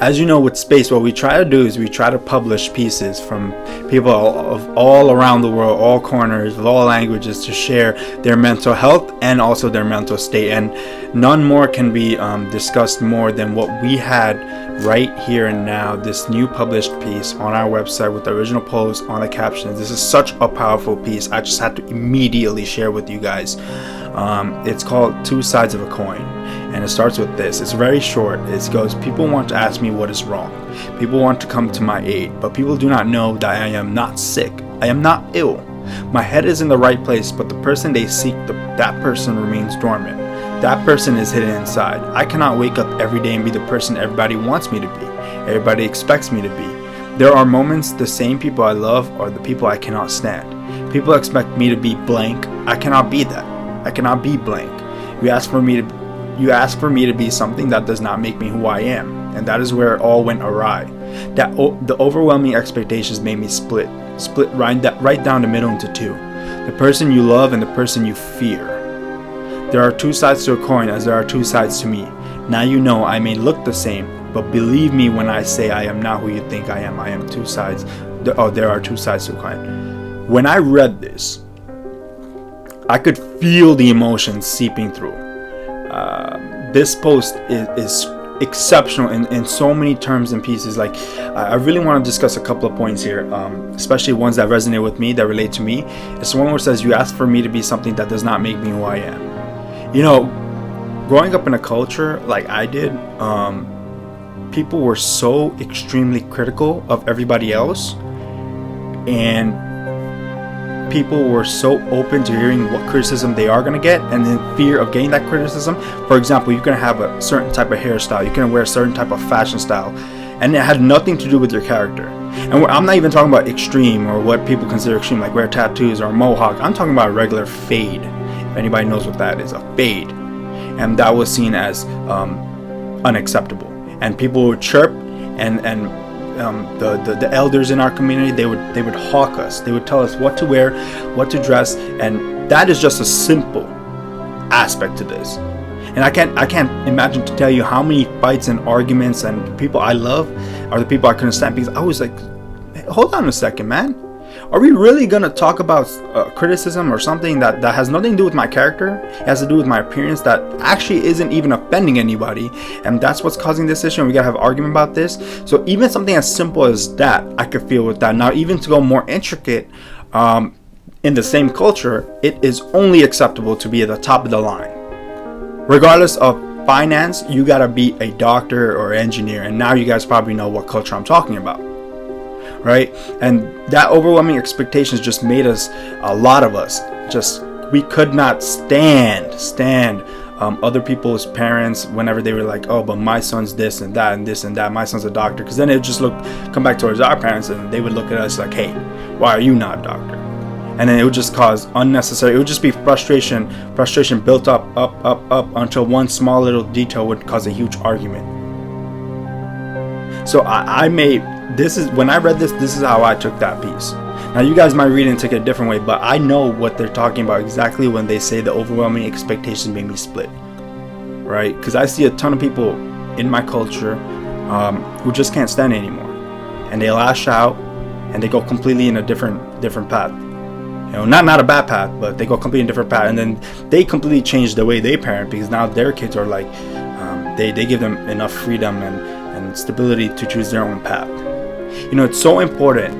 as you know, with space, what we try to do is we try to publish pieces from people of all around the world, all corners, of all languages, to share their mental health and also their mental state. And none more can be discussed more than what we had right here and now, this new published piece on our website with the original post on the captions. This is such a powerful piece. I just had to immediately share with you guys. It's called Two Sides of a Coin, and it starts with this. It's very short. It goes, people want to ask me what is wrong. People want to come to my aid, but people do not know that I am not sick. I am not ill. My head is in the right place, but the person they seek, that person remains dormant. That person is hidden inside. I cannot wake up every day and be the person everybody wants me to be, everybody expects me to be. There are moments the same people I love are the people I cannot stand. People expect me to be blank. I cannot be that. I cannot be blank. You ask for me to be something that does not make me who I am, and that is where it all went awry. The overwhelming expectations made me split right down the middle into two. The person you love and the person you fear. There are two sides to a coin, as there are two sides to me. Now you know I may look the same, but believe me when I say I am not who you think I am. I am two sides. There are two sides to a coin. When I read this, I could feel the emotions seeping through. This post is exceptional in so many terms and pieces. Like, I really want to discuss a couple of points here, especially ones that resonate with me, that relate to me. It's the one where it says, you ask for me to be something that does not make me who I am. You know, growing up in a culture like I did, people were so extremely critical of everybody else, and people were so open to hearing what criticism they are going to get, and in fear of getting that criticism. For example, you're going to have a certain type of hairstyle, you're going to wear a certain type of fashion style, and it had nothing to do with your character. And I'm not even talking about extreme or what people consider extreme, like wear tattoos or a mohawk. I'm talking about a regular fade. If anybody knows what that is, a fade. And that was seen as unacceptable. And people would chirp, and the elders in our community, they would hawk us. They would tell us what to wear, what to dress, and that is just a simple aspect to this. And I can't imagine to tell you how many fights and arguments and the people I love are the people I couldn't stand, because I was like, hey, hold on a second, man. Are we really gonna talk about criticism or something that has nothing to do with my character? It has to do with my appearance that actually isn't even offending anybody, and that's what's causing this issue, and we gotta have an argument about this. So even something as simple as that, I could feel with that. Now, even to go more intricate, in the same culture, it is only acceptable to be at the top of the line. Regardless of finance, you gotta be a doctor or engineer, and now you guys probably know what culture I'm talking about. Right? And that overwhelming expectations just made us, a lot of us, we could not stand other people's parents whenever they were like, oh, but my son's this and that and this and that, my son's a doctor. Because then it would just come back towards our parents, and they would look at us like, hey, why are you not a doctor? And then it would just cause unnecessary, it would just be frustration built up until one small little detail would cause a huge argument. So when I read this is how I took that piece. Now you guys might read it and take it a different way, but I know what they're talking about exactly when they say the overwhelming expectations made me split. Right? Because I see a ton of people in my culture who just can't stand it anymore. And they lash out and they go completely in a different path. You know, not a bad path, but they go completely in a different path, and then they completely change the way they parent, because now their kids are like, they give them enough freedom and stability to choose their own path. You know, it's so important.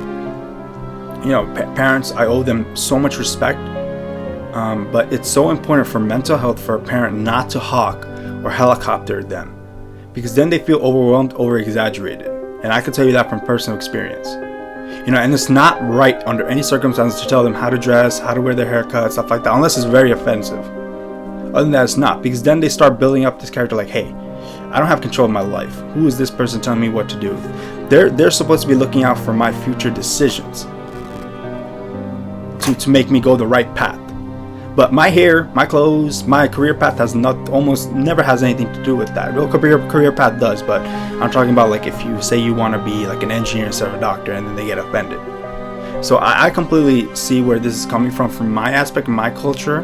You know, parents, I owe them so much respect, but it's so important for mental health for a parent not to hawk or helicopter them, because then they feel overwhelmed, over-exaggerated. And I can tell you that from personal experience. You know, and it's not right under any circumstances to tell them how to dress, how to wear their haircut, stuff like that, unless it's very offensive. Other than that, it's not, because then they start building up this character like, hey, I don't have control of my life. Who is this person telling me what to do? They're supposed to be looking out for my future decisions to make me go the right path. But my hair, my clothes, my career path almost never has anything to do with that. Real career path does, but I'm talking about like if you say you want to be like an engineer instead of a doctor, and then they get offended. So I completely see where this is coming from my aspect, my culture,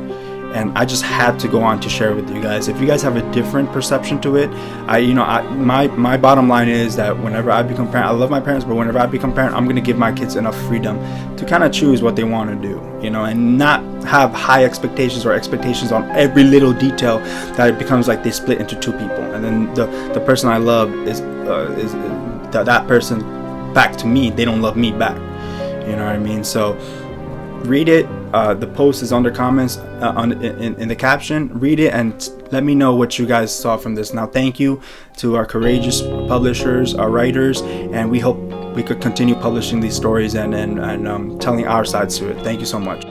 and I just had to go on to share with you guys. If you guys have a different perception to it, my bottom line is that whenever I become parent, I love my parents, but whenever I become parent, I'm gonna give my kids enough freedom to kind of choose what they want to do, and not have high expectations or expectations on every little detail that it becomes like they split into two people, and then the person I love is that person back to me, they don't love me back. You know what I mean? So read it. The post is under comments in the caption. Read it and let me know what you guys saw from this. Now, thank you to our courageous publishers, our writers, and we hope we could continue publishing these stories and telling our sides to it. Thank you so much.